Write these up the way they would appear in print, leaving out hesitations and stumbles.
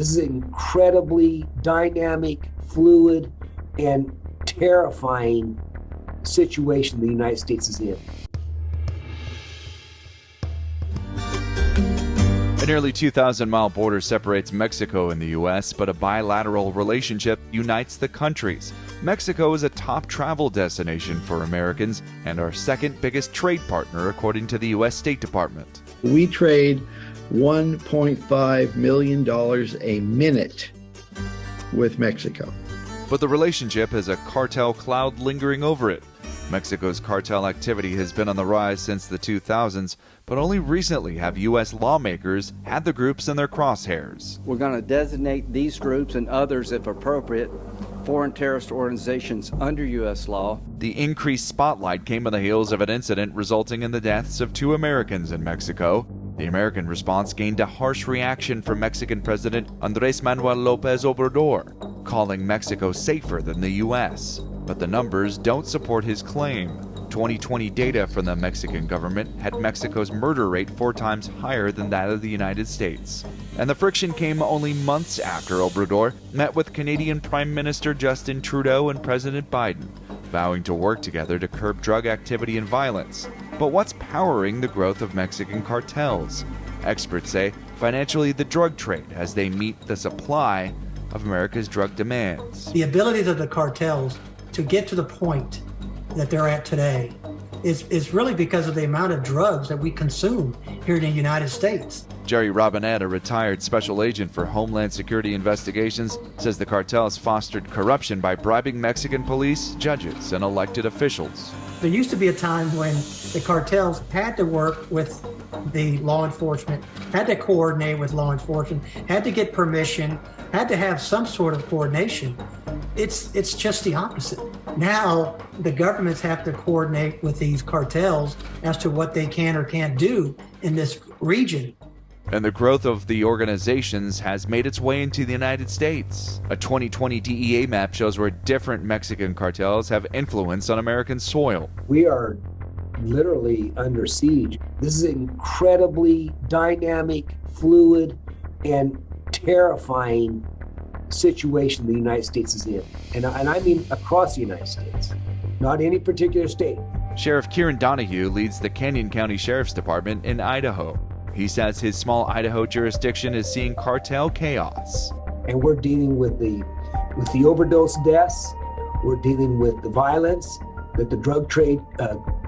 This is an incredibly dynamic, fluid, and terrifying situation the United States is in. A nearly 2,000-mile border separates Mexico and the U.S., but a bilateral relationship unites the countries. Mexico is a top travel destination for Americans and our second biggest trade partner, according to the U.S. State Department. We trade $1.5 million a minute with Mexico. But the relationship has a cartel cloud lingering over it. Mexico's cartel activity has been on the rise since the 2000s, but only recently have U.S. lawmakers had the groups in their crosshairs. We're going to designate these groups and others, if appropriate, foreign terrorist organizations under U.S. law. The increased spotlight came on the heels of an incident resulting in the deaths of 2 Americans in Mexico. The American response gained a harsh reaction from Mexican President Andrés Manuel López Obrador, calling Mexico safer than the U.S. But the numbers don't support his claim. 2020 data from the Mexican government had Mexico's murder rate 4 times higher than that of the United States. And the friction came only months after Obrador met with Canadian Prime Minister Justin Trudeau and President Biden, vowing to work together to curb drug activity and violence. But what's powering the growth of Mexican cartels? Experts say financially the drug trade as they meet the supply of America's drug demands. The ability of the cartels to get to the point that they're at today is really because of the amount of drugs that we consume here in the United States. Jerry Robinette, a retired special agent for Homeland Security Investigations, says the cartels fostered corruption by bribing Mexican police, judges, and elected officials. There used to be a time when the cartels had to work with the law enforcement, had to coordinate with law enforcement, had to get permission, had to have some sort of coordination. It's just the opposite. Now the governments have to coordinate with these cartels as to what they can or can't do in this region. And the growth of the organizations has made its way into the United States. A 2020 DEA map shows where different Mexican cartels have influence on American soil. We are literally under siege. This is an incredibly dynamic, fluid, and terrifying situation the United States is in. And I mean across the United States, not any particular state. Sheriff Kieran Donahue leads the Canyon County Sheriff's Department in Idaho. He says his small Idaho jurisdiction is seeing cartel chaos. And we're dealing with the overdose deaths. We're dealing with the violence that the drug trade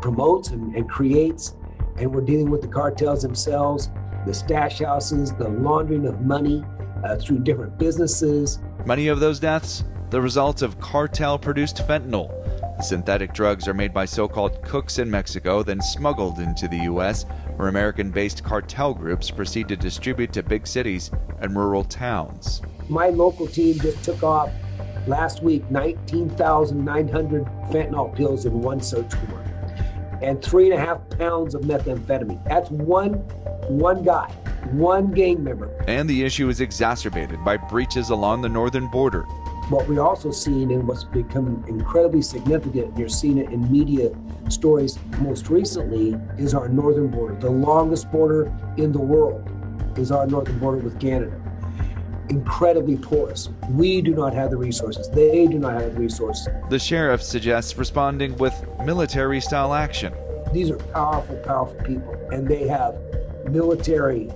promotes and creates. And we're dealing with the cartels themselves, the stash houses, the laundering of money through different businesses. Many of those deaths, the result of cartel-produced fentanyl. Synthetic drugs are made by so-called cooks in Mexico, then smuggled into the U.S., where American-based cartel groups proceed to distribute to big cities and rural towns. My local team just took off last week 19,900 fentanyl pills in one search warrant and 3.5 pounds of methamphetamine. That's one guy, one gang member. And the issue is exacerbated by breaches along the northern border. What we're also seeing, and what's become incredibly significant, and you're seeing it in media stories most recently, is our northern border. The longest border in the world is our northern border with Canada. Incredibly porous. We do not have the resources. They do not have the resources. The sheriff suggests responding with military-style action. These are powerful, powerful people, and they have military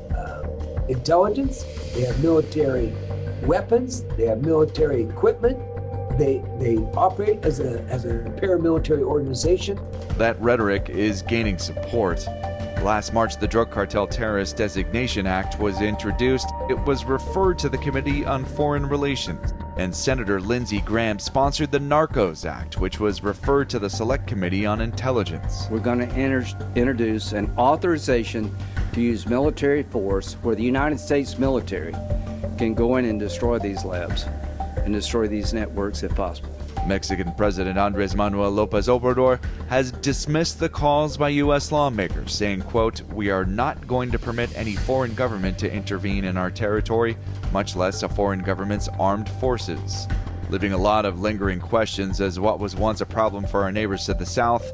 intelligence, they have military weapons, they have military equipment, they operate as a paramilitary organization. That rhetoric is gaining support. Last March, the Drug Cartel Terrorist Designation Act was introduced. It was referred to the Committee on Foreign Relations, and Senator Lindsey Graham sponsored the Narcos Act, which was referred to the Select Committee on Intelligence. We're going to introduce an authorization to use military force where the United States military can go in and destroy these labs and destroy these networks if possible. Mexican President Andrés Manuel López Obrador has dismissed the calls by U.S. lawmakers, saying, quote, "We are not going to permit any foreign government to intervene in our territory, much less a foreign government's armed forces," leaving a lot of lingering questions as what was once a problem for our neighbors to the south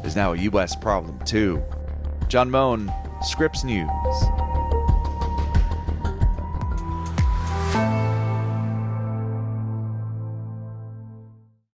is now a U.S. problem too. John Mone, Scripps News.